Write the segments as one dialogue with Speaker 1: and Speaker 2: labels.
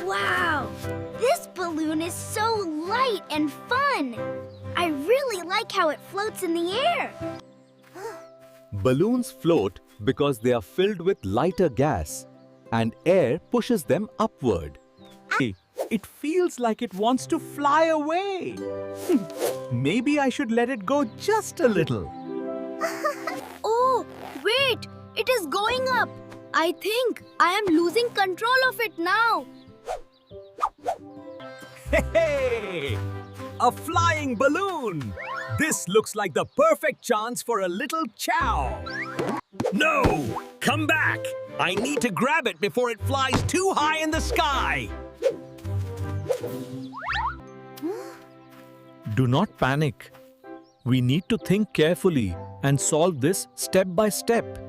Speaker 1: Wow! This balloon is so light and fun! I really like how it floats in the air.
Speaker 2: Balloons float because they are filled with lighter gas, and air pushes them upward. It feels like it wants to fly away. Maybe I should let it go just a little.
Speaker 1: Oh, wait! It is going up! I think I am losing control of it now.
Speaker 2: Hey! A flying balloon! This looks like the perfect chance for a little chow. No! Come back! I need to grab it before it flies too high in the sky. Do not panic. We need to think carefully and solve this step by step.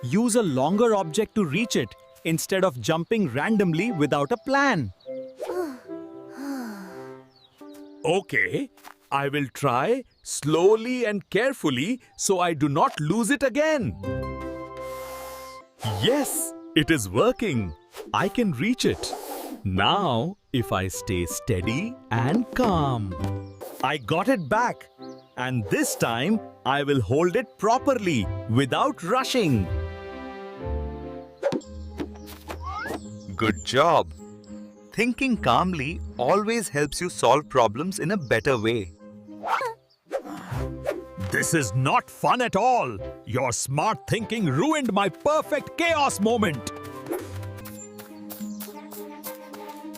Speaker 2: Use a longer object to reach it instead of jumping randomly without a plan. Okay, I will try slowly and carefully so I do not lose it again. Yes, it is working. I can reach it. Now, if I stay steady and calm. I got it back. And this time, I will hold it properly without rushing. Good job. Thinking calmly always helps you solve problems in a better way. This is not fun at all. Your smart thinking ruined my perfect chaos moment.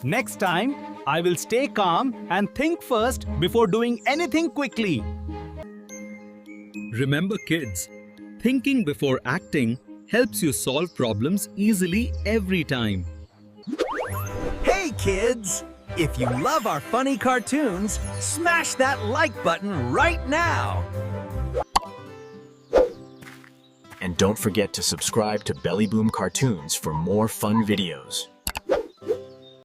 Speaker 2: Next time, I will stay calm and think first before doing anything quickly. Remember, kids, thinking before acting helps you solve problems easily every time. Hey, kids! If you love our funny cartoons, smash that like button right now!
Speaker 3: And don't forget to subscribe to Belly Boom Cartoons for more fun videos.